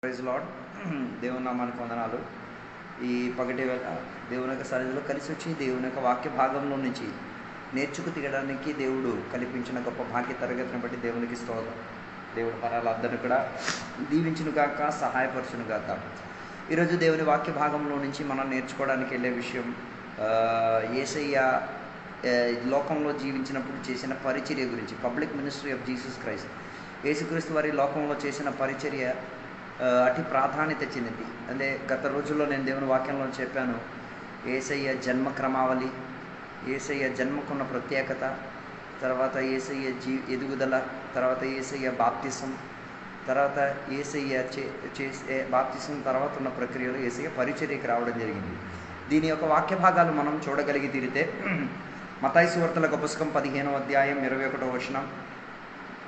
Praise lord. దేవుని నామానికి వందనాలు. ఈ పగటి వేళ దేవుని యొక్క సన్నిధిలో కలిసి వచ్చి దేవుని యొక్క వాక్య భాగంలో నుంచి నేర్చుకు తీయడానికి దేవుడు కల్పించిన గొప్ప భాగ్య తరగతిని బట్టి దేవునికి స్తోత్రం. దేవుడు పరాలందరినీ కూడా దీవించును గాక, సహాయపరచును గాక. ఈరోజు దేవుని వాక్య భాగంలో నుంచి మనం నేర్చుకోవడానికి వెళ్ళే విషయం యేసయ్య లోకంలో జీవించినప్పుడు చేసిన పరిచర్య గురించి. Public ministry of Jesus Christ. యేసుక్రీస్తు వారి లోకంలో చేసిన పరిచర్య అతి ప్రాధాన్యత చెందింది. అంటే గత రోజుల్లో నేను దేవుని వాక్యంలో చెప్పాను, యేసయ్య జన్మ క్రమావళి, యేసయ్య జన్మకున్న ప్రత్యేకత, తర్వాత యేసయ్య ఎదుగుదల, తర్వాత యేసయ్య బాప్తిసం, తర్వాత యేసయ్య చేసే బాప్తిసం తర్వాత ఉన్న ప్రక్రియలో యేసయ్య పరిచర్యకి రావడం జరిగింది. దీని యొక్క వాక్య భాగాలు మనం చూడగలిగి తీరితే మత్తయి సువార్తలకు పుస్తకం 15వ అధ్యాయం 21వ వచనం,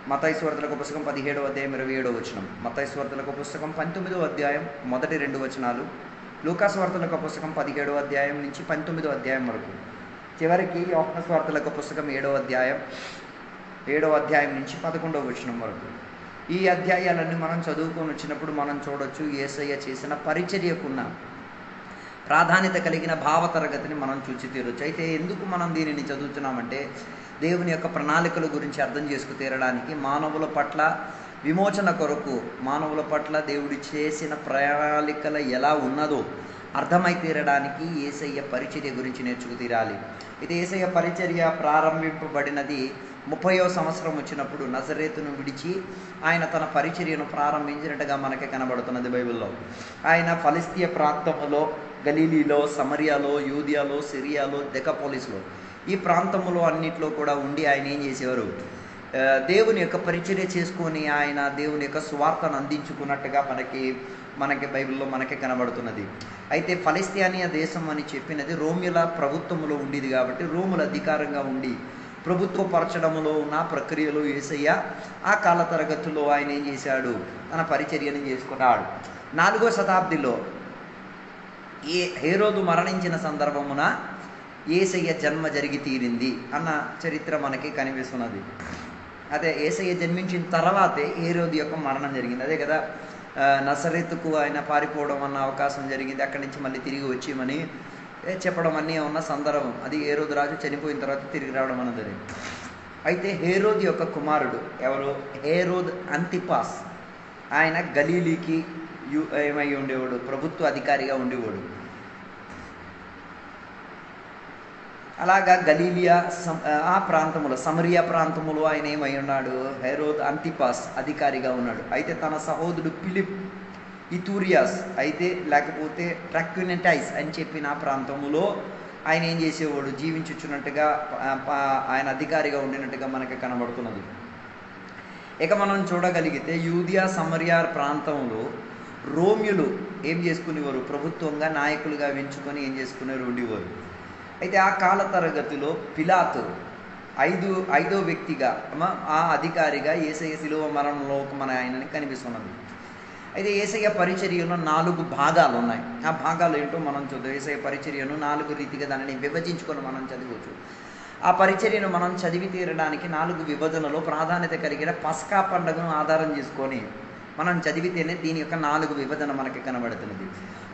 మత్తయి సువార్తలకు పుస్తకం 17వ అధ్యాయం 27వ వచనం, మత్తయి సువార్తలకు పుస్తకం 19వ అధ్యాయం మొదటి 2 వచనాలు, లూకా సువార్తలకు పుస్తకం 17వ అధ్యాయం నుంచి 19వ అధ్యాయం వరకు, చివరికి యోహాను సువార్తలకు పుస్తకం 7వ అధ్యాయం నుంచి 11వ వచనం వరకు. ఈ అధ్యాయాలన్నీ మనం చదువుకొని వచ్చినప్పుడు మనం చూడొచ్చు యేసయ్య చేసిన పరిచర్యకున్న ప్రాధాన్యత కలిగిన భావ తరగతిని మనం చూసి తీరొచ్చు. అయితే ఎందుకు మనం దీనిని చదువుతున్నామంటే దేవుని యొక్క ప్రణాళికల గురించి అర్థం చేసుకు తీరడానికి, మానవుల పట్ల విమోచన కొరకు, మానవుల పట్ల దేవుడి చేసిన ప్రణాళికల ఎలా ఉన్నదో అర్థమై తీరడానికి యేసయ్య పరిచర్య గురించి నేర్చుకు తీరాలి. అయితే యేసయ్య పరిచర్య ప్రారంభింపబడినది 30వ సంవత్సరం వచ్చినప్పుడు నజరేతును విడిచి ఆయన తన పరిచర్యను ప్రారంభించినట్టుగా మనకి కనబడుతున్నది బైబిల్లో. ఆయన ఫలిస్తీయ ప్రాంతములో, గలీలీలో, సమరియాలో, యూదియాలో, సిరియాలో, దెకాపోలిస్లో, ఈ ప్రాంతములో అన్నిట్లో కూడా ఉండి ఆయన ఏం చేసేవారు, దేవుని యొక్క పరిచర్య చేసుకొని ఆయన దేవుని యొక్క సువార్తను అందించుకున్నట్టుగా మనకి బైబిల్లో మనకి కనబడుతున్నది. అయితే ఫలిస్తీనియా దేశం అని చెప్పినది రోమిల ప్రభుత్వంలో ఉండేది కాబట్టి, రోముల అధికారంగా ఉండి ప్రభుత్వపరచడంలో ఉన్న ప్రక్రియలో యేసయ్య ఆ కాల తరగతుల్లో ఆయన ఏం చేశాడు, తన పరిచర్యను చేసుకున్నాడు. 4వ శతాబ్దిలో హేరోదు మరణించిన సందర్భమున యేసయ్య జన్మ జరిగి తీరింది అన్న చరిత్ర మనకి కనిపిస్తున్నది. అదే యేసయ్య జన్మించిన తర్వాతే హేరోదు యొక్క మరణం జరిగింది. అదే కదా నజరేతుకు ఆయన పారిపోవడం అన్న అవకాశం జరిగింది. అక్కడి నుంచి మళ్ళీ తిరిగి వచ్చేయమని చెప్పడం అన్నీ ఉన్న సందర్భం. అది హేరోదు రాజు చనిపోయిన తర్వాత తిరిగి రావడం అన్నది. అయితే హేరోదు యొక్క కుమారుడు ఎవరు, హేరోద్ అంతిపాస్. ఆయన గలీలీకి ఏమై ఉండేవాడు, ప్రభుత్వ అధికారిగా ఉండేవాడు. అలాగా గలీలియా ఆ ప్రాంతములో, సమరియా ప్రాంతములో ఆయన ఏమై ఉన్నాడు, హేరోద్ అంతిపాస్ అధికారిగా ఉన్నాడు. అయితే తన సహోదరుడు ఫిలిప్ ఇతూరియాస్ అయితే లేకపోతే ట్రాక్యునెటైస్ అని చెప్పిన ఆ ప్రాంతములో ఆయన ఏం చేసేవాడు, జీవించుచున్నట్టుగా ఆయన అధికారిగా ఉండినట్టుగా మనకి కనబడుతున్నది. ఇక మనం చూడగలిగితే యూదియా సమరియా ప్రాంతంలో రోమ్యులు ఏం చేసుకునేవారు, ప్రభుత్వంగా నాయకులుగా ఎంచుకొని ఏం చేసుకునేవారు, ఉండేవారు. అయితే ఆ కాల తరగతిలో పిలాతు ఐదో వ్యక్తిగా ఆ అధికారిగా యేసయ్య శిలువ మరణంలో మన ఆయనని కనిపిస్తున్నది. అయితే యేసయ్య పరిచర్యలో 4 భాగాలు ఉన్నాయి. ఆ భాగాలు ఏంటో మనం చూద్దాం. యేసయ్య పరిచర్యను 4 రీతిగా దానిని విభజించుకొని మనం చదవచ్చు. ఆ పరిచర్యను మనం చదివి తీరడానికి 4 విభజనలో ప్రాధాన్యత కలిగిన పస్కా పండుగను ఆధారం చేసుకొని మనం చదివితేనే దీని యొక్క 4 విభజన మనకి కనబడుతున్నది.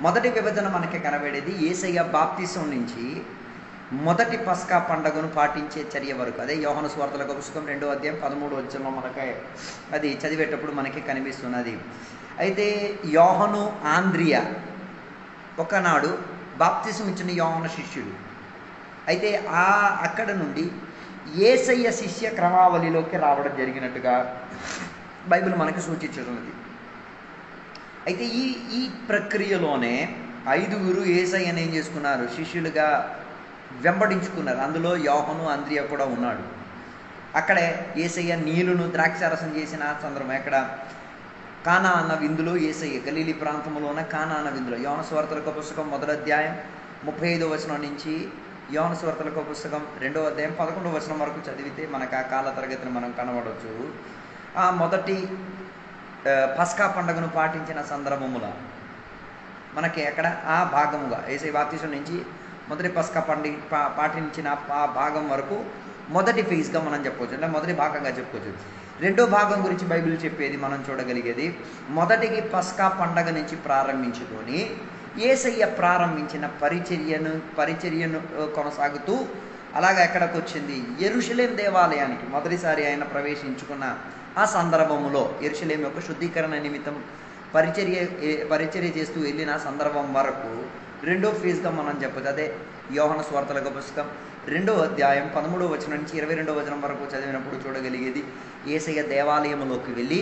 మొదటి విభజన మనకి కనబడేది యేసయ్య బాప్తిసం నుంచి మొదటి పస్కా పండుగను పాటించే చర్య వరకు. అదే యోహాను సువార్తలకు పుస్తకం 2వ అధ్యాయం 13వ వచనంలో మనకి అది చదివేటప్పుడు మనకి కనిపిస్తున్నది. అయితే యోహాను ఆంద్రియా ఒకనాడు బాప్తిసం ఇచ్చిన యోహాను శిష్యుడు. అయితే అక్కడ నుండి యేసయ్య శిష్య క్రమావళిలోకి రావడం జరిగినట్టుగా బైబిల్ మనకి సూచించుతున్నది. అయితే ఈ ప్రక్రియలోనే 5గురు యేసయ్యను ఏం చేసుకున్నారు, శిష్యులుగా వెంబడించుకున్నారు. అందులో యోహాను ఆంద్రియా కూడా ఉన్నాడు. అక్కడే యేసయ్య నీళ్లను ద్రాక్షారసం చేసిన సందర్భం ఎక్కడ, కానా అన్న విందులో యేసయ్య గలీలీ ప్రాంతంలో ఉన్న కానా అన్న విందులో. యోహాను సువార్తలకు పుస్తకం 1వ అధ్యాయం 35వ వచనం నుంచి యోహాను సువార్తలకు పుస్తకం 2వ అధ్యాయం 11వ వచనం వరకు చదివితే మనకు ఆ కాల తరగతిని మనం కనబడవచ్చు. ఆ మొదటి పస్కా పండుగను పాటించిన సందర్భముల మనకి అక్కడ ఆ భాగముగా యేసయ్య బాప్తిసం నుంచి మొదటి పస్కా పాటించిన ఆ భాగం వరకు మొదటి ఫేజ్గా మనం చెప్పుకోవచ్చు, అంటే మొదటి భాగంగా చెప్పుకోవచ్చు. రెండో భాగం గురించి బైబిల్ చెప్పేది మనం చూడగలిగేది, మొదటికి పస్కా పండగ నుంచి ప్రారంభించుకొని యేసయ్య ప్రారంభించిన పరిచర్యను కొనసాగుతూ అలాగ ఎక్కడికి వచ్చింది, యెరూషలేం దేవాలయానికి మొదటిసారి ఆయన ప్రవేశించుకున్న ఆ సందర్భంలో యెరూషలేం యొక్క శుద్ధీకరణ నిమిత్తం పరిచర్య చేస్తూ వెళ్ళిన సందర్భం వరకు రెండో ఫేజ్గా మనం చెప్పచ్చు. అదే యోహాను సువార్తల పుస్తకం 2వ అధ్యాయం 13వ వచనం నుంచి 22వ వచనం వరకు చదివినప్పుడు చూడగలిగేది, యేసయ్య దేవాలయంలోకి వెళ్ళి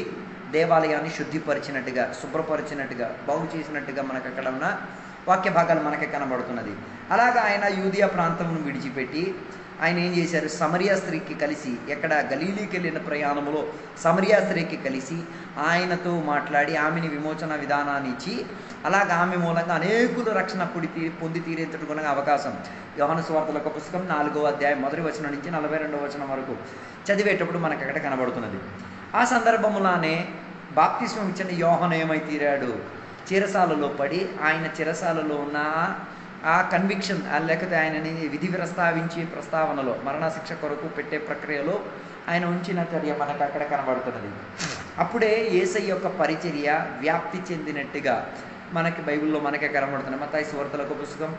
దేవాలయాన్ని శుద్ధిపరిచినట్టుగా, శుభ్రపరిచినట్టుగా, బాగు చేసినట్టుగా మనకు అక్కడ ఉన్న వాక్య భాగాలు మనకి కనబడుతున్నది. అలాగా ఆయన యూదియా ప్రాంతంను విడిచిపెట్టి ఆయన ఏం చేశారు, సమరియా స్త్రీకి కలిసి, ఎక్కడ గలీలీకి వెళ్ళిన ప్రయాణంలో సమరియా స్త్రీకి కలిసి ఆయనతో మాట్లాడి ఆమెని విమోచన విధానాన్ని ఇచ్చి అలాగ ఆమె మూలంగా అనేకులు రక్షణ పొంది తీరేందుకు అవకాశం యోహాను సువార్తల పుస్తకం 4వ అధ్యాయం 1వ వచనం నుంచి 42వ వచనం వరకు చదివేటప్పుడు మనకు అక్కడ కనబడుతున్నది. ఆ సందర్భంలోనే బాప్తిస్మం ఇచ్చిన యోహాను ఏమై తీరాడు, చెరసాలలో పడి ఆయన చెరసాలలో ఉన్న ఆ కన్విక్షన్ లేకపోతే ఆయనని విధి ప్రస్తావనలో మరణశిక్ష కొరకు పెట్టే ప్రక్రియలో ఆయన ఉంచిన చర్య మనకు అక్కడ కనబడుతున్నది. అప్పుడే యేసయ్య యొక్క పరిచర్య వ్యాప్తి చెందినట్టుగా మనకి బైబిల్లో మనకే కనబడుతుంది. మత్తయి సువార్తల పుస్తకం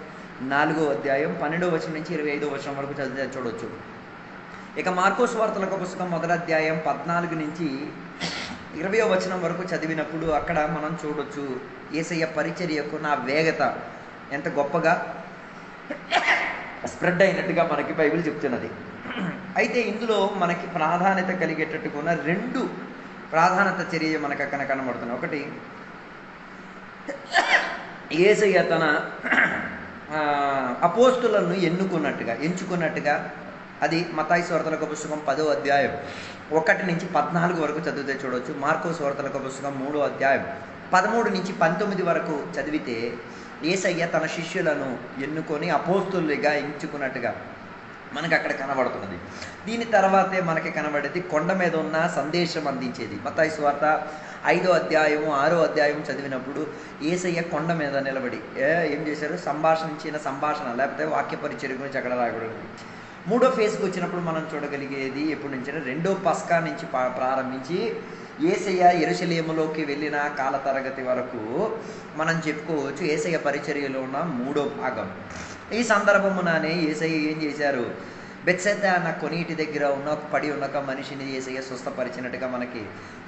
4వ అధ్యాయం 12వ వచనం నుంచి 25వ వచనం వరకు చదివి చూడవచ్చు. ఇక మార్కో సువార్తల పుస్తకం 1వ అధ్యాయం 14 నుంచి 20వ వచనం వరకు చదివినప్పుడు అక్కడ మనం చూడొచ్చు యేసయ్య పరిచర్యకు నా వేగత ఎంత గొప్పగా స్ప్రెడ్ అయినట్టుగా మనకి బైబిల్ చెప్తున్నది. అయితే ఇందులో మనకి ప్రాధాన్యత కలిగేటట్టుకున్న 2 ప్రాధాన్యత చర్య మనకు అక్కడ కనబడుతున్నాయి. ఒకటి, యేసయ్య తన అపోస్తులను ఎంచుకున్నట్టుగా అది మత్తయి సువార్తల పుస్తకం 10వ అధ్యాయం 1 నుంచి 14 వరకు చదివితే చూడవచ్చు. మార్కో సువార్తల పుస్తకం 3వ అధ్యాయం 13 నుంచి 19 వరకు చదివితే యేసయ్య తన శిష్యులను ఎన్నుకొని అపోస్తులుగా ఎంచుకున్నట్టుగా మనకు అక్కడ కనబడుతున్నది. దీని తర్వాతే మనకి కనబడేది కొండ మీద ఉన్న సందేశం అందించేది. మత్తయి సువార్త 5వ అధ్యాయము 6వ అధ్యాయం చదివినప్పుడు యేసయ్య కొండ మీద నిలబడి ఏం చేశారు, సంభాషణ లేకపోతే వాక్య పరిచర్య గురించి అక్కడ రాయబడింది. 3వ ఫేజ్కి వచ్చినప్పుడు మనం చూడగలిగేది ఎప్పటి నుంచి, 2వ పస్కా నుంచి ప్రారంభించి యేసయ్య యెరూషలేములోకి వెళ్ళిన కాల తరగతి వరకు మనం చెప్పుకోవచ్చు యేసయ్య పరిచర్యలో ఉన్న 3వ భాగం. ఈ సందర్భముననే యేసయ్య ఏం చేశారు, బెత్సెదా అన్న కొనీటి దగ్గర పడి ఉన్న ఒక మనిషిని యేసయ్య స్వస్థపరిచినట్టుగా మనకి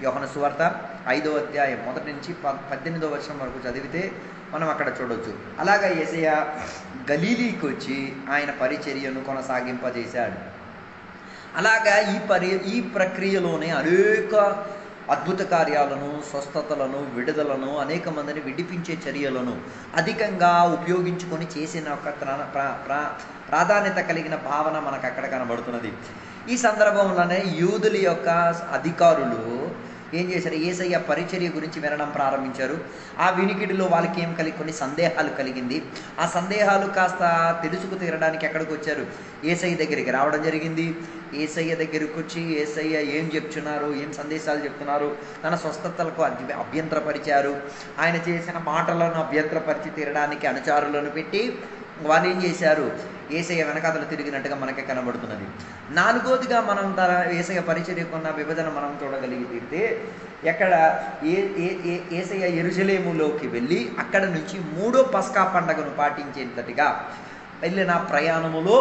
యోహాను సువార్త 5వ అధ్యాయం 1 నుంచి 18వ వచనం వరకు చదివితే మనం అక్కడ చూడవచ్చు. అలాగా యేసయ్య గలీలీకి వచ్చి ఆయన పరిచర్యను కొనసాగింపజేశాడు. అలాగా ఈ ప్రక్రియలోనే అనేక అద్భుత కార్యాలను, స్వస్థతలను, విడుదలను, అనేక మందిని విడిపించే చర్యలను అధికంగా ఉపయోగించుకొని చేసిన ఒక ప్రాధాన్యత కలిగిన భావన మనకు అక్కడ కనబడుతున్నది. ఈ సందర్భంలోనే యూదుల యొక్క అధికారులు ఏం చేశారు, యేసయ్య పరిచర్య గురించి వినడం ప్రారంభించారు. ఆ వినికిడిలో వాళ్ళకి కొన్ని సందేహాలు కలిగింది. ఆ సందేహాలు కాస్త తెలుసుకు తీరడానికి ఎక్కడికి వచ్చారు, యేసయ్య దగ్గరికి రావడం జరిగింది. యేసయ్య దగ్గరికి వచ్చి యేసయ్య ఏం చెప్తున్నారు, ఏం సందేశాలు చెప్తున్నారు, తన స్వస్థతలకు అభ్యంతరపరిచారు. ఆయన చేసిన మాటలను అభ్యంతరపరిచి తీరడానికి అనుచారులను పెట్టి వాళ్ళు ఏం చేశారు, యేసయ్య వెనకాతలు తిరిగినట్టుగా మనకి కనబడుతున్నది. 4వదిగా మనం యేసయ్య పరిచర్యకున్న విభజన మనం చూడగలిగితే ఎక్కడ యేసయ్య యెరూషలేములోకి వెళ్ళి అక్కడ నుంచి 3వ పస్కా పండగను పాటించేటట్టుగా వెళ్ళిన ప్రయాణములో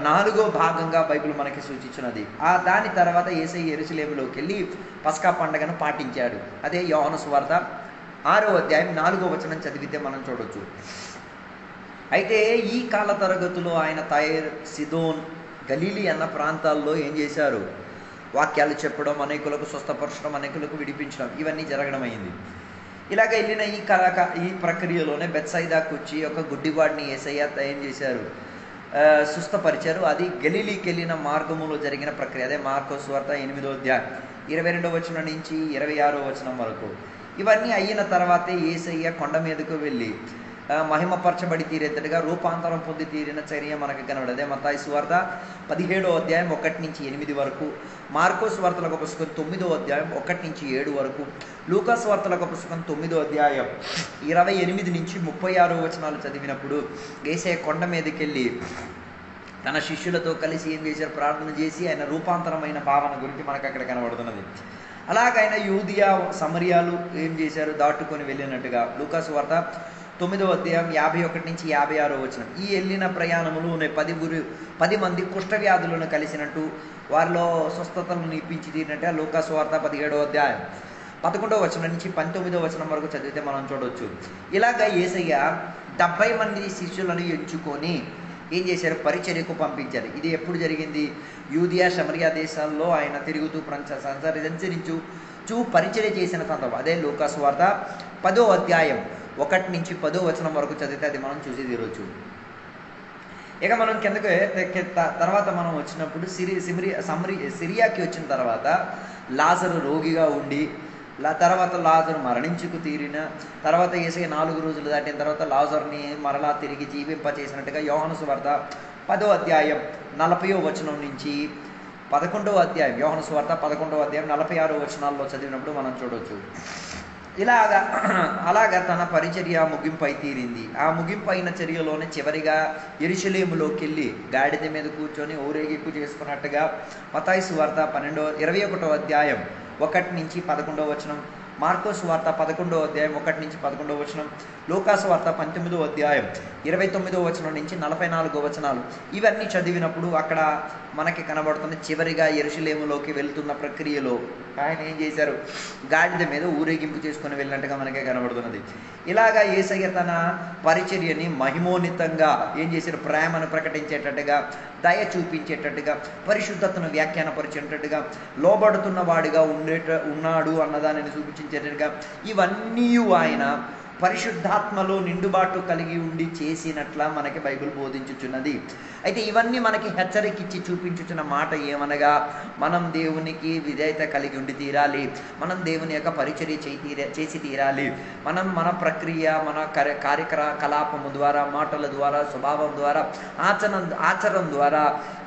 4వ భాగంగా బైబిల్ మనకి సూచించినది. దాని తర్వాత యేసయ్య యెరూషలేములోకి వెళ్ళి పస్కా పండగను పాటించాడు. అదే యోహాను సువార్త 6వ అధ్యాయం 4వ వచనం చదివితే మనం చూడొచ్చు. అయితే ఈ కాల తరగతిలో ఆయన తైర్, సిదోన్, గలీలీ అన్న ప్రాంతాల్లో ఏం చేశారు, వాక్యాలు చెప్పడం, అనేకులకు స్వస్థపరచడం, అనేకులకు విడిపించడం, ఇవన్నీ జరగడం అయింది. ఇలాగ వెళ్ళిన ఈ ప్రక్రియలోనే బెత్సైదాకు వచ్చి ఒక గుడ్డివాడిని యేసయ్య ఏం చేశారు, స్వస్థపరిచారు. అది గలీలీకి వెళ్ళిన మార్గములో జరిగిన ప్రక్రియ. అదే మార్కో సువార్త 8వ అధ్యాయం 22వ వచనం నుంచి 26వ వచనం వరకు. ఇవన్నీ అయిన తర్వాతే యేసయ్య కొండ మీదకు వెళ్ళి మహిమపరచబడి తీరేంతటిగా రూపాంతరం పొంది తీరిన చర్య మనకు కనబడదు. అదే మత్తయి సువార్త 17వ అధ్యాయం 1 నుంచి 8 వరకు, మార్కో సువార్తల పుస్తకం 9వ అధ్యాయం 1 నుంచి 7 వరకు, లూకా సువార్తల పుస్తకం 9వ అధ్యాయం 28 నుంచి 36 వచనాలు చదివినప్పుడు యేసయ్య కొండ మీదకి వెళ్ళి తన శిష్యులతో కలిసి ఏం చేశారు, ప్రార్థన చేసి ఆయన రూపాంతరమైన భావన గురించి మనకు అక్కడ కనబడుతున్నది. అలాగైన యూదియా సమరియాలు ఏం చేశారు, దాటుకొని వెళ్ళినట్టుగా. లూకాసు వార్త 9వ అధ్యాయం 51 నుంచి 56 వచనం. ఈ వెళ్ళిన ప్రయాణములు 10 మంది కుష్ఠవ్యాధులను కలిసినట్టు వారిలో స్వస్థతలను ఇప్పించి తీరినట్టుగా లూకాసు వార్త 17వ అధ్యాయం 11వ వచనం నుంచి 19వ వచనం వరకు చదివితే మనం చూడవచ్చు. ఇలాగ యేసయ్య 70 మంది శిష్యులను ఎంచుకొని ఏం చేశారు, పరిచర్యకు పంపించారు. ఇది ఎప్పుడు జరిగింది, యూదియా సమరియా దేశాల్లో ఆయన తిరుగుతూ సంచరించు పరిచర్య చేసిన సందర్భం. అదే లూకాసు వార్త 10వ అధ్యాయం 1 నుంచి 10వ వచనం వరకు చదివితే అది మనం చూసి తీరవచ్చు. ఇక మనం కిందకి తర్వాత మనం వచ్చినప్పుడు సిరియాకి వచ్చిన తర్వాత లాజరు రోగిగా ఉండి తర్వాత లాజరు మరణించుకు తీరిన తర్వాత యేసయ్య 4 రోజులు దాటిన తర్వాత లాజర్ని మరలా తిరిగి జీవింపచేసినట్టుగా యోహాను సువార్త 10వ అధ్యాయం 40వ వచనం నుంచి 11వ అధ్యాయం యోహాను సువార్త 11వ అధ్యాయం 46 వచనాల్లో చదివినప్పుడు మనం చూడవచ్చు. అలాగా తన పరిచర్య ముగింపై తీరింది. ఆ ముగింపైన చర్యలోనే చివరిగా యెరూషలేములోకి వెళ్ళి గాడిద మీద కూర్చొని ఊరేగింపు చేసుకున్నట్టుగా మత్తయి సువార్త 21వ అధ్యాయం 1 నుంచి 11వ వచనం, మార్కోసు వార్త 11వ అధ్యాయం 1 నుంచి 11వ వచనం, లూకాసు వార్త 19వ అధ్యాయం 29వ వచనం నుంచి 44వ వచనాలు ఇవన్నీ చదివినప్పుడు అక్కడ మనకి కనబడుతున్న చివరిగా యెరూషలేములోకి వెళ్తున్న ప్రక్రియలో ఆయన ఏం చేశారు, గాడిద మీద ఊరేగింపు చేసుకొని వెళ్ళినట్టుగా మనకే కనబడుతున్నది. ఇలాగా యేసయ్య తన పరిచర్యని మహిమోన్నితంగా ఏం చేశారు, ప్రేమను ప్రకటించేటట్టుగా, దయ చూపించేటట్టుగా, పరిశుద్ధతను వ్యాఖ్యానపరిచేటట్టుగా, లోబడుతున్న వాడిగా ఉన్నాడు అన్నదానిని చూపించేటట్టుగా ఇవన్నీ ఆయన పరిశుద్ధాత్మలో నిండుబాటు కలిగి ఉండి చేసినట్ల మనకి బైబిల్ బోధించుచున్నది. అయితే ఇవన్నీ మనకి హెచ్చరికిచ్చి చూపించుచున్న మాట ఏమనగా, మనం దేవునికి విధేయత కలిగి ఉండి తీరాలి, మనం దేవుని యొక్క పరిచర్య చేసి తీరాలి. మనం మన ప్రక్రియ, మన కార్యకలాపము ద్వారా, మాటల ద్వారా, స్వభావం ద్వారా, ఆచరణ ద్వారా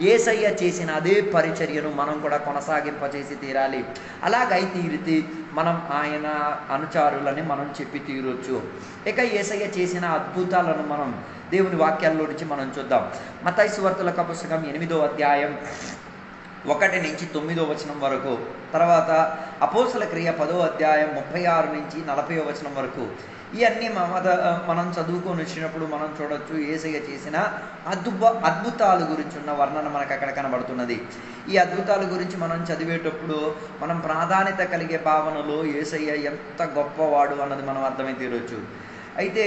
యేసయ్య చేసిన అదే పరిచర్యను మనం కూడా కొనసాగింపచేసి తీరాలి. అలాగై తీరితే మనం ఆయన అనుచారులని మనం చెప్పి తీరొచ్చు. ఇక యేసయ్య చేసిన అద్భుతాలను మనం దేవుని వాక్యాల్లో నుంచి మనం చూద్దాం. మత్తయి సువార్తల పుస్తకం 8వ అధ్యాయం 1 నుంచి 9వ వచనం వరకు, తర్వాత అపోస్తల క్రియ 10వ అధ్యాయం 36 నుంచి 40వ వచనం వరకు ఇవన్నీ మనం చదువుకొని వచ్చినప్పుడు మనం చూడొచ్చు యేసయ్య చేసిన అద్భుతాల గురించి ఉన్న వర్ణన మనకు అక్కడ కనబడుతున్నది. ఈ అద్భుతాల గురించి మనం చదివేటప్పుడు మనం ప్రాధాన్యత కలిగే భావనలో యేసయ్య ఎంత గొప్పవాడు అన్నది మనం అర్థమై తీరొచ్చు. అయితే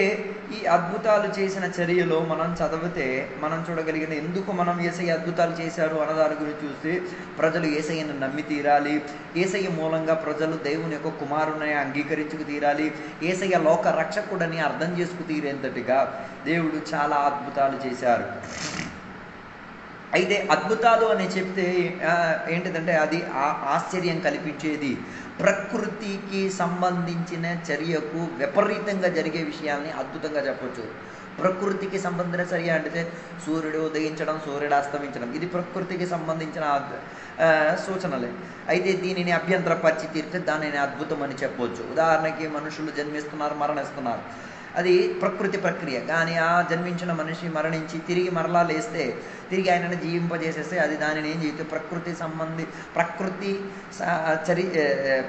ఈ అద్భుతాలు చేసిన చర్యలో మనం చదివితే మనం చూడగలిగిన ఎందుకు మనం యేసయ్య అద్భుతాలు చేశారు అన్నదాని గురించి చూస్తే, ప్రజలు యేసయ్యను నమ్మి తీరాలి, యేసయ్య మూలంగా ప్రజలు దేవుని యొక్క కుమారుని అంగీకరించుకు తీరాలి, యేసయ్య లోక రక్షకుడని అర్థం చేసుకు తీరేంతటిగా దేవుడు చాలా అద్భుతాలు చేశారు. అయితే అద్భుతాలు అని చెప్తే ఏంటిదంటే అది ఆశ్చర్యం కల్పించేది, ప్రకృతికి సంబంధించిన చర్యకు విపరీతంగా జరిగే విషయాల్ని అద్భుతంగా చెప్పొచ్చు. ప్రకృతికి సంబంధించిన చర్య అంటే సూర్యుడు ఉదయించడం, సూర్యుడు అస్తమించడం, ఇది ప్రకృతికి సంబంధించిన సూచనలే. అయితే దీనిని అభ్యంతరపరిచి తీరితే దానిని అద్భుతం అని చెప్పవచ్చు. ఉదాహరణకి మనుషులు జన్మిస్తున్నారు, మరణిస్తున్నారు, అది ప్రకృతి ప్రక్రియ. కానీ ఆ జన్మించిన మనిషి మరణించి తిరిగి మరలా లేస్తే, తిరిగి ఆయనను జీవింపజేసేస్తే అది దానిని ఏం చేస్తే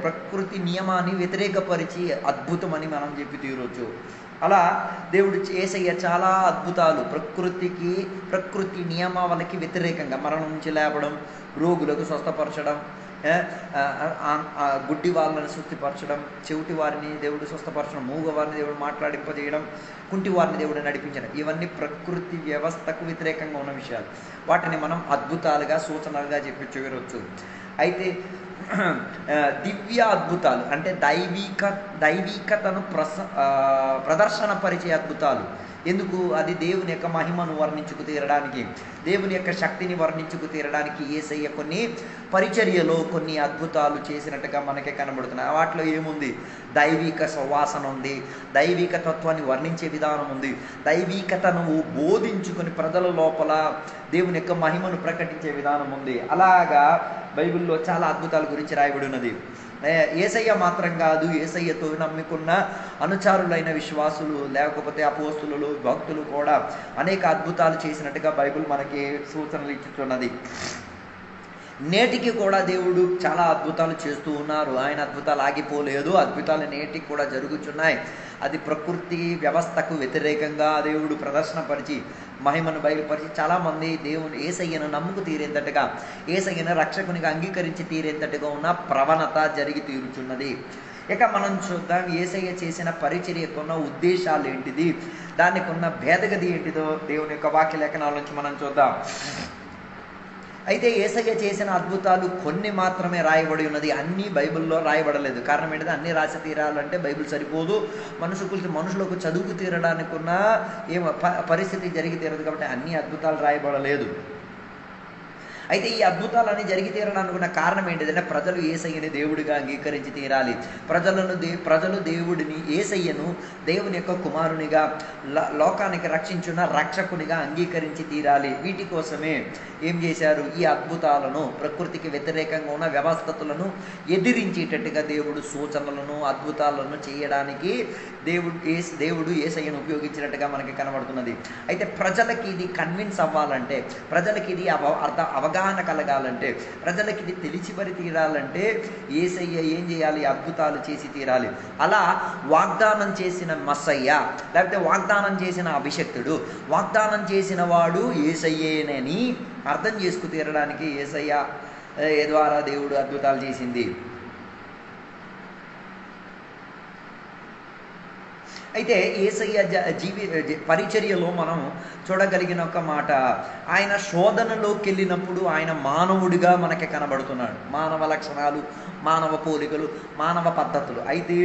ప్రకృతి నియమాన్ని వ్యతిరేకపరిచి అద్భుతమని మనం చెప్పి తీరొచ్చు. అలా దేవుడు యేసయ్య చాలా అద్భుతాలు ప్రకృతి నియమావళికి వ్యతిరేకంగా మరణం నుంచి లేపడం, రోగులకు స్వస్థపరచడం, గుడ్డి వాళ్ళని శుద్ధిపరచడం, చెవిటి వారిని దేవుడు స్వస్థపరచడం, మూగ వారిని దేవుడు మాట్లాడింపజేయడం, కుంటి వారిని దేవుడు నడిపించడం, ఇవన్నీ ప్రకృతి వ్యవస్థకు వ్యతిరేకంగా ఉన్న విషయాలు. వాటిని మనం అద్భుతాలుగా, సూచనలుగా చెప్పి చూడవచ్చు. అయితే దివ్య అద్భుతాలు అంటే దైవికతను ప్రదర్శనపరిచే అద్భుతాలు. ఎందుకు? అది దేవుని యొక్క మహిమను వర్ణించుకు తీరడానికి, దేవుని యొక్క శక్తిని వర్ణించుకు తీరడానికి యేసయ్య కొన్ని పరిచర్యలో కొన్ని అద్భుతాలు చేసినట్టుగా మనకే కనబడుతున్నాయి. వాటిలో ఏముంది? దైవిక సువాసన ఉంది, దైవిక తత్వాన్ని వర్ణించే విధానం ఉంది, దైవికతను బోధించుకొని ప్రజల లోపల దేవుని యొక్క మహిమను ప్రకటించే విధానం ఉంది. అలాగా బైబిల్లో చాలా అద్భుతాల గురించి రాయబడి ఉన్నది. యేసయ్య మాత్రం కాదు, యేసయ్యతో నమ్ముకున్న అనుచారులైన విశ్వాసులు లేకపోతే అపోస్తులు భక్తులు కూడా అనేక అద్భుతాలు చేసినట్టుగా బైబిల్ మనకి సూచనలు ఇచ్చుతున్నది. నేటికి కూడా దేవుడు చాలా అద్భుతాలు చేస్తూ ఉన్నారు. ఆయన అద్భుతాలు ఆగిపోలేదు, అద్భుతాలు నేటికి కూడా జరుగుతున్నాయి. అది ప్రకృతి వ్యవస్థకు వ్యతిరేకంగా దేవుడు ప్రదర్శనపరిచి మహిమను బయలుపరిచి చాలామంది దేవుని యేసయ్యను నమ్ముకు తీరేంతటిగా, యేసయ్యను రక్షకునిగా అంగీకరించి తీరేంతటిగా ఉన్న ప్రవణత జరిగి తీరుచున్నది. ఇక మనం చూద్దాం యేసయ్య చేసిన పరిచర్యకున్న ఉద్దేశాలు ఏంటిది, దానికి ఉన్న భేదగతి ఏంటిదో దేవుని యొక్క వాక్య లేఖనాల నుంచి మనం చూద్దాం. అయితే యేసయ్య చేసిన అద్భుతాలు కొన్ని మాత్రమే రాయబడి ఉన్నది, అన్నీ బైబిల్లో రాయబడలేదు. కారణం ఏంటంటే అన్నీ రాసి తీరాలంటే బైబిల్ సరిపోదు, మనుషులకు చదువుకు తీరడానికి ఉన్న పరిస్థితి జరిగి తీరదు. కాబట్టి అన్ని అద్భుతాలు రాయబడలేదు. అయితే ఈ అద్భుతాలన్నీ జరిగి తీరడానికి ఉన్న కారణం ఏంటిదంటే ప్రజలు యేసయ్యని దేవుడిగా అంగీకరించి తీరాలి. ప్రజలు దేవుడిని యేసయ్యను దేవుని యొక్క కుమారునిగా లోకానికి రక్షించున్న రక్షకునిగా అంగీకరించి తీరాలి. వీటి కోసమే ఏం చేశారు, ఈ అద్భుతాలను ప్రకృతికి వ్యతిరేకంగా ఉన్న వ్యవస్థతులను ఎదిరించేటట్టుగా దేవుడు సూచనలను అద్భుతాలను చేయడానికి దేవుడు యేసయ్యను ఉపయోగించినట్టుగా మనకి కనబడుతున్నది. అయితే ప్రజలకి ఇది కన్విన్స్ అవ్వాలంటే, ప్రజలకి ఇది అవగాహన కలగాలంటే, ప్రజలకి ఇది తెలిసిబరి తీరాలంటే యేసయ్య ఏం చేయాలి, అద్భుతాలు చేసి తీరాలి. అలా వాగ్దానం చేసిన మస్సయ్య లేకపోతే వాగ్దానం చేసిన అభిషక్తుడు, వాగ్దానం చేసిన వాడు యేసయ్యేనని అర్థం చేసుకు తీరడానికి యేసయ్య ద్వారా దేవుడు అద్భుతాలు చేసింది. అయితే యేసయ్య పరిచర్యలో మనం చూడగలిగిన ఒక మాట, ఆయన శోధనలోకి వెళ్ళినప్పుడు ఆయన మానవుడిగా మనకి కనబడుతున్నాడు. మానవ లక్షణాలు, మానవ పోలికలు, మానవ పద్ధతులు. అయితే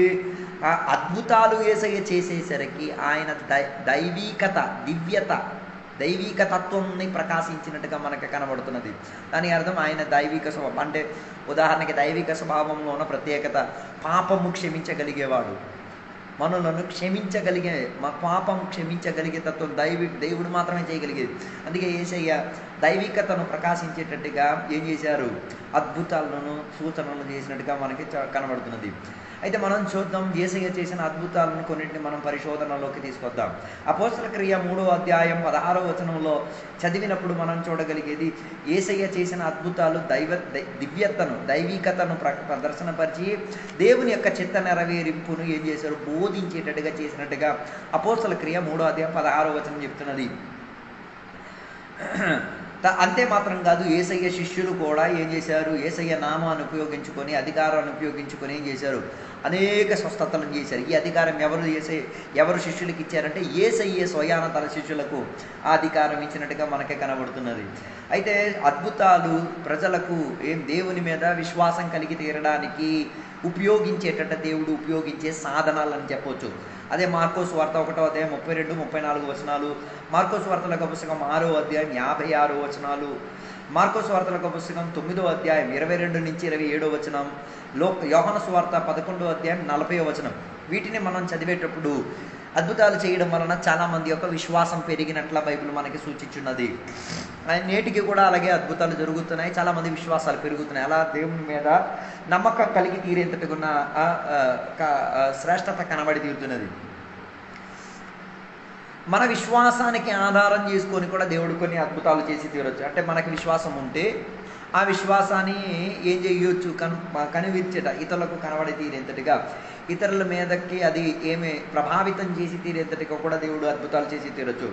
ఆ అద్భుతాలు యేసయ్య చేసేసరికి ఆయన దైవిక తత్వంని ప్రకాశించినట్టుగా మనకి కనబడుతున్నది. దాని అర్థం ఆయన దైవిక స్వభావం అంటే, ఉదాహరణకి దైవిక స్వభావంలో ఉన్న ప్రత్యేకత పాపము క్షమించగలిగేవాడు, మనలను పాపం క్షమించగలిగే తత్వం దేవుడు మాత్రమే చేయగలిగేది. అందుకే యేసయ్య దైవికతను ప్రకాశించేటట్టుగా ఏం చేశారు, అద్భుతాలను సూచనలను చేసినట్టుగా మనకి కనబడుతున్నది. అయితే మనం చూద్దాం యేసయ్య చేసిన అద్భుతాలను కొన్నింటిని మనం పరిశోధనలోకి తీసుకొద్దాం. అపోస్తల క్రియ 3వ అధ్యాయం 16వ వచనంలో చదివినప్పుడు మనం చూడగలిగేది, యేసయ్య చేసిన అద్భుతాలు దైవికతను ప్రదర్శనపరిచి దేవుని యొక్క చిత్త నెరవేరింపును ఏం చేశారు, బోధించేటట్టుగా చేసినట్టుగా అపోస్తల క్రియ 3వ అధ్యాయం 16వ వచనం చెప్తున్నది. అంతే మాత్రం కాదు, యేసయ్య శిష్యులు కూడా ఏం చేశారు, యేసయ్య నామాన్ని ఉపయోగించుకొని అధికారాన్ని ఉపయోగించుకొని ఏం చేశారు, అనేక స్వస్థతలను చేశారు. ఈ అధికారం ఎవరు శిష్యులకు ఇచ్చారంటే యేసయ్యే స్వయాన తన శిష్యులకు ఆ అధికారం ఇచ్చినట్టుగా మనకే కనబడుతున్నది. అయితే అద్భుతాలు ప్రజలకు దేవుని మీద విశ్వాసం కలిగి తీరడానికి ఉపయోగించేటట్టు దేవుడు ఉపయోగించే సాధనాలని చెప్పొచ్చు. అదే మార్కోసు వార్త 1వ అధ్యాయం 32, 34 వచనాలు, మార్కోసు వార్తల పుస్తకం 6వ అధ్యాయం 56 వచనాలు, మార్కోసు వార్తల పుస్తకం 9వ అధ్యాయం 22 నుంచి 27 వచనం, యోహాను సువార్త 11వ అధ్యాయం 40వ వచనం. వీటిని మనం చదివేటప్పుడు అద్భుతాలు చేయడం వలన చాలామంది యొక్క విశ్వాసం పెరిగినట్ల బైబిల్ మనకి సూచించున్నది. నేటికి కూడా అలాగే అద్భుతాలు జరుగుతున్నాయి, చాలామంది విశ్వాసాలు పెరుగుతున్నాయి. అలా దేవుని మీద నమ్మకం కలిగి తీరేంతటికున్న శ్రేష్టత కనబడి తీరుతున్నది. మన విశ్వాసానికి ఆధారం చేసుకొని కూడా దేవుడు కొన్ని అద్భుతాలు చేసి తీరొచ్చు. అంటే మనకి విశ్వాసం ఉంటే ఆ విశ్వాసాన్ని ఏం చేయొచ్చు, కనివిర్చేట ఇతరులకు కనబడి తీరేంతటిగా, ఇతరుల మీదకి అది ఏమి ప్రభావితం చేసి తీరేంతటిగా కూడా దేవుడు అద్భుతాలు చేసి తీరొచ్చు.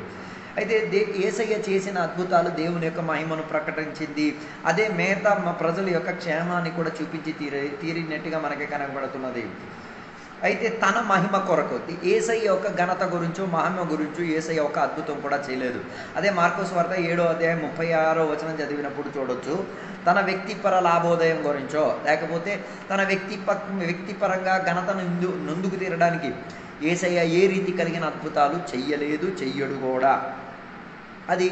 అయితే యేసయ్య చేసిన అద్భుతాలు దేవుని యొక్క మహిమను ప్రకటించింది. అదే మిగతా ప్రజల యొక్క క్షేమాన్ని కూడా చూపించి తీరినట్టుగా మనకి కనబడుతున్నది. అయితే తన మహిమ కొరకు యేసయ్య యొక్క ఘనత గురించో మహిమ గురించో యేసయ్య ఒక అద్భుతం కూడా చేయలేదు. అదే మార్కోసు వార్త 7వ అధ్యాయం 36వ వచనం చదివినప్పుడు చూడొచ్చు, తన వ్యక్తిపర లాభోదయం గురించో లేకపోతే తన వ్యక్తిపరంగా ఘనతను నొందుకు తీరడానికి యేసయ్య ఏ రీతి కలిగిన అద్భుతాలు చెయ్యలేదు, చెయ్యడు కూడా. అది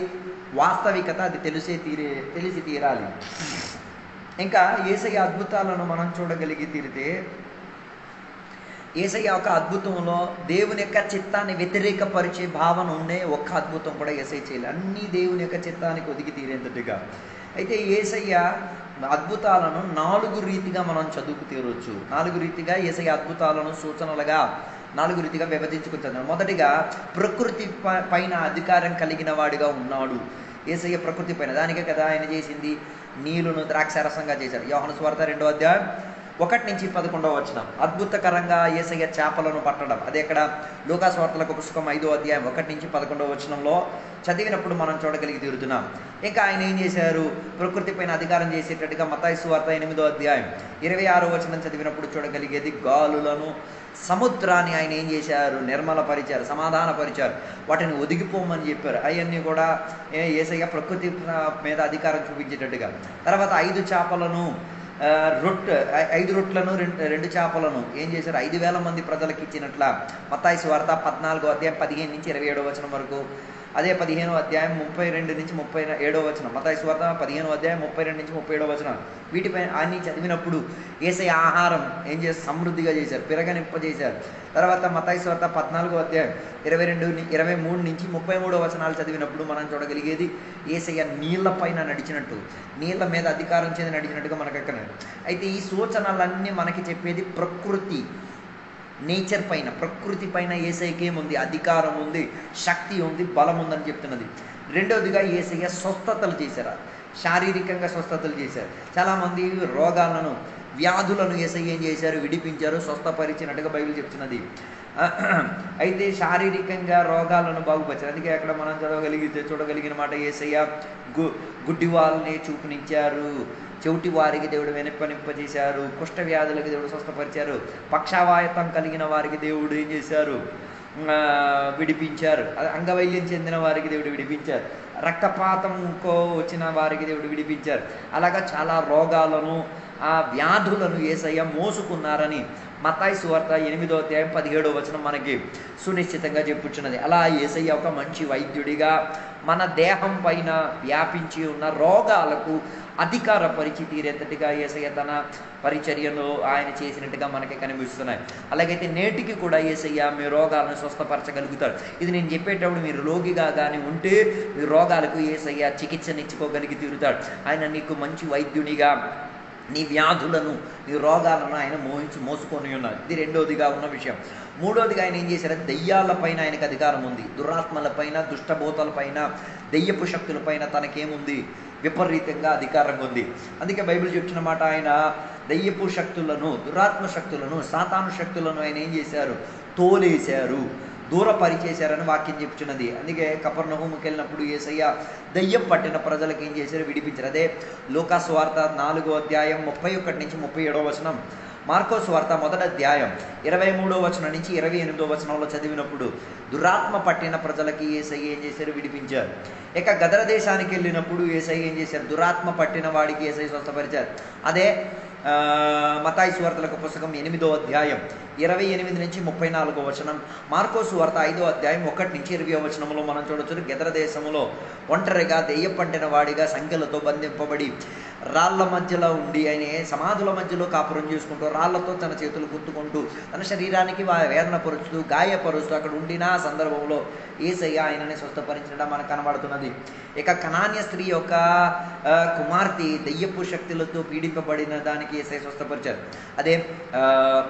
వాస్తవికత, అది తెలిసి తీరాలి. ఇంకా యేసయ్య అద్భుతాలను మనం చూడగలిగి తీరితే యేసయ్య ఒక అద్భుతంలో దేవుని యొక్క చిత్తాన్ని వ్యతిరేకపరిచే భావన ఉండే ఒక్క అద్భుతం కూడా యేసయ్య చేయలేదు. అన్నీ దేవుని యొక్క చిత్తానికి ఒదిగి తీరేంతటిగా అయితే యేసయ్య అద్భుతాలను 4 రీతిగా మనం చదువుకు తీరవచ్చు. 4 రీతిగా యేసయ్య అద్భుతాలను సూచనలుగా 4 రీతిగా విభజించుకుంటున్నాడు. మొదటిగా ప్రకృతి పైన అధికారం కలిగిన వాడిగా ఉన్నాడు. యేసయ్య ప్రకృతి పైన, దానికే కదా ఆయన చేసింది, నీళ్లను ద్రాక్షారసంగా చేశారు. యోహాను సువార్త 2వ అధ్యాయం 1 నుంచి 11వ వచనం. అద్భుతకరంగా యేసయ్య చేపలను పట్టడం, అదే ఇక్కడ లూకా సువార్తలకు పుస్తకం 5వ అధ్యాయం 1 నుంచి 11వ వచనంలో చదివినప్పుడు మనం చూడగలిగి తీరుతున్నాం. ఇంకా ఆయన ఏం చేశారు, ప్రకృతి పైన అధికారం చేసేటట్టుగా మత్తయి సువార్త 8వ అధ్యాయం 26వ వచనం చదివినప్పుడు చూడగలిగేది, గాలులను సముద్రాన్ని ఆయన ఏం చేశారు, నిర్మలపరిచారు, సమాధానపరిచారు, వాటిని ఒదిగిపోమని చెప్పారు. అవన్నీ కూడా యేసయ్య ప్రకృతి మీద అధికారం చూపించేటట్టుగా. తర్వాత 5 చేపలను 5 రొట్టెలను 2 చేపలను ఏం చేశారు, 5,000 మంది ప్రజలకు ఇచ్చినట్ల మత్తయి సువార్త 14వ అధ్యాయం 15 నుంచి 27వ వచనం వరకు. అదే 15వ అధ్యాయం 32 నుంచి 37వ వచనం. మత్తయి సువార్త 15వ అధ్యాయం 32 నుంచి 37వ వచనం. వీటిపై అన్ని చదివినప్పుడు యేసయ్య ఆహారం ఏం చేసి సమృద్ధిగా చేశారు, పెరగనింపజేశారు. తర్వాత మత్తయి సువార్త 14వ అధ్యాయం 23 నుంచి 33వ వచనాలు చదివినప్పుడు మనం చూడగలిగేది, యేసయ్య నీళ్ల పైన నడిచినట్టు, నీళ్ల మీద అధికారం చెంది నడిచినట్టుగా మనకు అక్కడ. అయితే ఈ సూచనలన్నీ మనకి చెప్పేది ప్రకృతి, నేచర్ పైన, ప్రకృతి పైన యేసయ్యకి ఏముంది, అధికారం ఉంది, శక్తి ఉంది, బలం ఉందని చెప్తున్నది. రెండవదిగా యేసయ్య స్వస్థతలు చేశారు, శారీరకంగా స్వస్థతలు చేశారు. చాలామంది రోగాలను, వ్యాధులను యేసయ్య ఏం చేశారు, విడిపించారు, స్వస్థపరిచినట్టుగా బైబిల్ చెప్తున్నది. అయితే శారీరకంగా రోగాలను బాగుపరిచారు. అందుకే అక్కడ మనం చూడగలిగిన మాట, యేసయ్య గుడ్డి వాళ్ళని చూపునిచ్చారు, చెవిటి వారికి దేవుడు వెనప్పనింపజేశారు, కుష్ఠ వ్యాధులకి దేవుడు స్వస్థపరిచారు, పక్షవాతం కలిగిన వారికి దేవుడు ఏం చేశారు, విడిపించారు, అంగవైల్యం చెందిన వారికి దేవుడు విడిపించారు, రక్తపాతంకో వచ్చిన వారికి దేవుడు విడిపించారు. అలాగా చాలా రోగాలను, ఆ వ్యాధులను యేసయ్య మోసుకున్నారని మత్తయి సువార్త 8వ అధ్యాయం 17వ వచనం మనకి సునిశ్చితంగా చెప్పుచున్నది. అలా యేసయ్య ఒక మంచి వైద్యుడిగా మన దేహం పైన వ్యాపించి ఉన్న రోగాలకు అధికారపరిచి తీరేటట్టుగా యేసయ్య తన పరిచర్యలో ఆయన చేసినట్టుగా మనకి కనిపిస్తున్నాయి. అలాగైతే నేటికి కూడా యేసయ్య మీ రోగాలను స్వస్థపరచగలుగుతాడు. ఇది నేను చెప్పేటప్పుడు మీరు రోగిగా కానీ ఉంటే మీ రోగాలకు యేసయ్య చికిత్సనిచ్చుకోగలిగి తీరుతాడు. ఆయన నీకు మంచి వైద్యునిగా నీ వ్యాధులను, నీ రోగాలను ఆయన మోసుకొని ఉన్నారు. ఇది రెండోదిగా ఉన్న విషయం. మూడోదిగా ఆయన ఏం చేశారంటే, దెయ్యాలపైన ఆయనకు అధికారం ఉంది, దురాత్మలపైన, దుష్టబోతలపైన, దెయ్యపు శక్తులపైన తనకేముంది, విపరీతంగా అధికారం ఉంది. అందుకే బైబిల్ చెప్తున్న మాట, ఆయన దెయ్యపు శక్తులను, దురాత్మ శక్తులను, సాతాను శక్తులను ఆయన ఏం చేశారు, తోలేశారు, దూరపరిచేశారని వాక్యం చెప్తున్నది. అందుకే కపెర్నహూముకి వెళ్ళినప్పుడు యేసయ్య దయ్యం పట్టిన ప్రజలకు ఏం చేశారు, విడిపించారు. అదే లూకా సువార్త 4వ అధ్యాయం 31 నుంచి 37వ వచనం, మార్కో సువార్త 1వ అధ్యాయం 23వ వచనం నుంచి 28వ వచనంలో చదివినప్పుడు దురాత్మ పట్టిన ప్రజలకి యేసయ్య ఏం చేశారు, విడిపించారు. ఇక గదర దేశానికి వెళ్ళినప్పుడు యేసయ్య ఏం చేశారు, దురాత్మ పట్టిన వాడికి యేసయ్య స్వస్థపరిచారు. అదే మత్తయి సువార్తలకు పుస్తకం 8వ అధ్యాయం 28 నుంచి 34వ వచనం, మార్కో సువార్త 5వ అధ్యాయం 1 నుంచి 20వ వచనంలో మనం చూడొచ్చు. గదర దేశంలో ఒంటరిగా దెయ్యం పట్టిన వాడిగా సంఖ్యలతో బంధింపబడి రాళ్ల మధ్యలో ఉండి, ఆయన సమాధుల మధ్యలో కాపురం చేసుకుంటూ, రాళ్లతో తన చేతులు గుర్తుకుంటూ, తన శరీరానికి వేదన పరుస్తూ, గాయపరుస్తూ అక్కడ ఉండిన సందర్భంలో యేసయ్య ఆయనని స్వస్థపరించడం మనకు కనబడుతున్నది. ఇక కనాన్య స్త్రీ యొక్క కుమార్తె దెయ్యపు శక్తులతో పీడింపబడిన దానికి యేసయ్య స్వస్థపరిచారు. అదే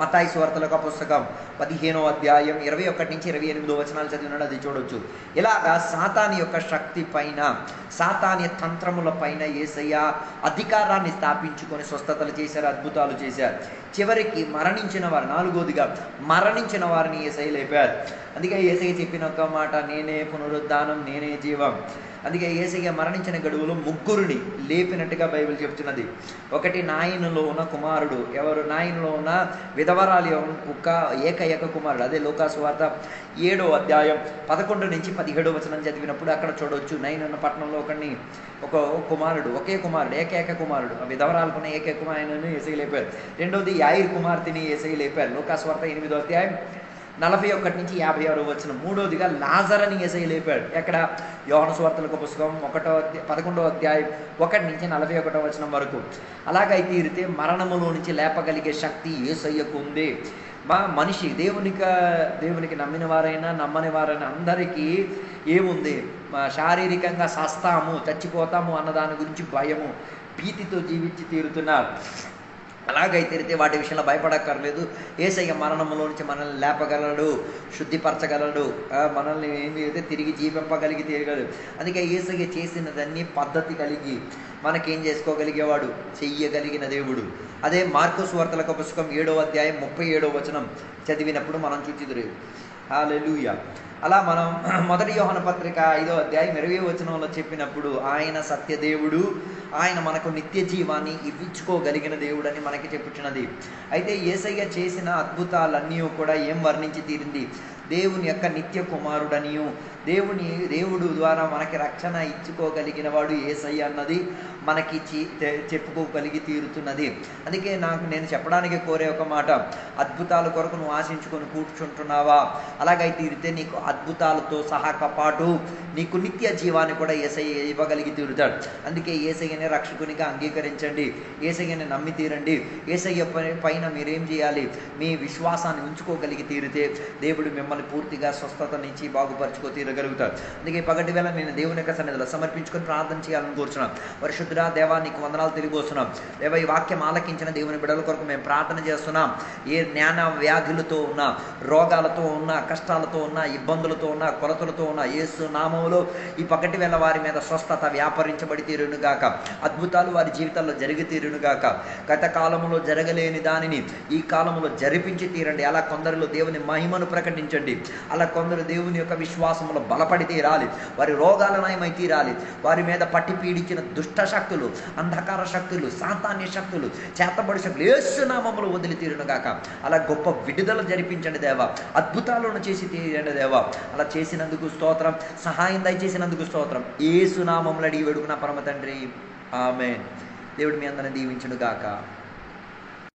మత్తయి సువార్తల పుస్తకం 15వ అధ్యాయం 21 నుంచి 28వ వచనాలు చదివినాడు, అది చూడొచ్చు. ఇలాగా సాతాని యొక్క శక్తి పైన, సాతాని తంత్రముల పైన యేసయ్య అధికారాన్ని స్థాపించుకొని స్వస్థతలు చేశారు, అద్భుతాలు చేశారు. చివరికి మరణించిన వారు, నాలుగోదిగా మరణించిన వారిని యేసయ్య లేపారు. అందుకే యేసయ్య చెప్పిన ఒక మాట, నేనే పునరుద్ధానం, నేనే జీవం. అందుకే యేసయ్య మరణించిన గడువులో 3 లేపినట్టుగా బైబిల్ చెప్తున్నది. ఒకటి నాయనులో ఉన్న కుమారుడు, ఎవరు, నాయనులో ఉన్న విధవరాలి ఒక ఏకైక కుమారుడు. అదే లూకా సువార్త 7వ అధ్యాయం 11 నుంచి 17వ వచనం చదివినప్పుడు అక్కడ చూడవచ్చు. నైనున్న పట్టణంలో ఒక కుమారుడు, ఒకే కుమారుడు, ఏకైక కుమారుడు, విధవరాలకున్న ఏకైక కుమారుని యేసయ్య లేపారు. రెండవది యాయిర్ కుమార్తెని యేసయ్య లేపారు, లూకా సువార్త 8వ అధ్యాయం 41 నుంచి 56వ వచనం. మూడోదిగా లాజరుని యేసయ్య లేపాడు. ఎక్కడ, యోహాను సువార్తలకు పుస్తకం 11వ అధ్యాయం 1 నుంచి 41వ వచనం వరకు. అలాగైతే తీరితే మరణములో నుంచి లేపగలిగే శక్తి యేసయ్యకు ఉంది. మనిషి దేవునికి నమ్మిన వారైనా నమ్మని వారైనా అందరికీ ఏముంది, శారీరకంగా సస్తాము, చచ్చిపోతాము అన్న దాని గురించి భయము, భీతితో జీవించి తీరుతున్నారు. అలాగైతే వాటి విషయంలో భయపడక్కర్లేదు. యేసయ్య మరణంలో నుంచి మనల్ని లేపగలడు, శుద్ధిపరచగలడు, మనల్ని అయితే తిరిగి జీవింపగలిగి తీరగలడు. అందుకే యేసయ్య చేసినదన్నీ పద్ధతి కలిగి మనకేం చేసుకోగలిగేవాడు, చెయ్యగలిగిన దేవుడు. అదే మార్కు సువార్తల పుస్తకం 7వ అధ్యాయం 37వ వచనం చదివినప్పుడు మనం చూచిదురు. హల్లెలూయా. అలా మనం మొదటి యోహాను పత్రిక 5వ అధ్యాయం 20వ వచనంలో చెప్పినప్పుడు ఆయన సత్యదేవుడు, ఆయన మనకు నిత్య జీవాన్ని ఇవ్వించుకోగలిగిన దేవుడు అని మనకి చెప్పుచున్నది. అయితే యేసయ్య చేసిన అద్భుతాలన్నీ కూడా ఏం వర్ణించి తీరింది, దేవుని యొక్క నిత్య కుమారుడనియు దేవుడు ద్వారా మనకి రక్షణ ఇచ్చుకోగలిగిన వాడు యేసయ్య అన్నది మనకి చెప్పుకోగలిగి తీరుతున్నది. అందుకే నేను చెప్పడానికి కోరే ఒక మాట, అద్భుతాల కొరకు నువ్వు ఆశించుకొని కూర్చుంటున్నావా? అలాగైతే తీరితే నీకు అద్భుతాలతో సహా పాటు నీకు నిత్య జీవాన్ని కూడా యేసయ్య ఇవ్వగలిగి తీరుతాడు. అందుకే యేసయ్యని రక్షకునిగా అంగీకరించండి, యేసయ్యని నమ్మి తీరండి. యేసయ్య పైన మీరేం చేయాలి, మీ విశ్వాసాన్ని ఉంచుకోగలిగి తీరితే దేవుడు మిమ్మల్ని పూర్తిగా స్వస్థతనిచ్చి బాగుపరుచుకో తీరగలుగుతారు. అందుకే పగటి వేళ నేను దేవుని యొక్క సన్నిధిలో సమర్పించుకొని ప్రార్థన చేయాలని కోరుచున్నాను. పరిశుద్ధుడా దేవా, నీకు వందనాలు తెలియబోస్తున్నాం. దేవా, ఈ వాక్యం ఆలకించిన దేవుని బిడ్డల కొరకు మేము ప్రార్థన చేస్తున్నాం. ఏ జ్ఞాన వ్యాధులతో ఉన్నా, రోగాలతో ఉన్నా, కష్టాలతో ఉన్నా, ఇబ్బందులతో ఉన్నా, కొరతలతో ఉన్నా, యేసు నామములో ఈ పగటి వేళ వారి మీద స్వస్థత వ్యాపరించబడి తీరునుగాక, అద్భుతాలు వారి జీవితాల్లో జరిగి తీరునుగాక. గత కాలంలో జరగలేని దానిని ఈ కాలంలో జరిపించి తీరండి. అలా కొందరిలో దేవుని మహిమను ప్రకటించండి. అలా కొందరు దేవుని యొక్క విశ్వాసంలో బలపడి తీరాలి, వారి రోగాల నయమై తీరాలి. వారి మీద పట్టి పీడించిన దుష్ట శక్తులు, అంధకార శక్తులు, సాతాన్య శక్తులు, చేతబడి శక్తులు యేసు నామములో వదిలి తీరునుగాక. అలా గొప్ప విడుదల జరిపించండి దేవా, అద్భుతాలను చేసి తీరండి దేవా. అలా చేసినందుకు స్తోత్రం, సహాయం దయచేసినందుకు స్తోత్రం. యేసు నామములో అడిగి వేడుకున్న పరమ తండ్రి, ఆమేన్. దేవుడు మీ అందరిని దీవించునుగాక.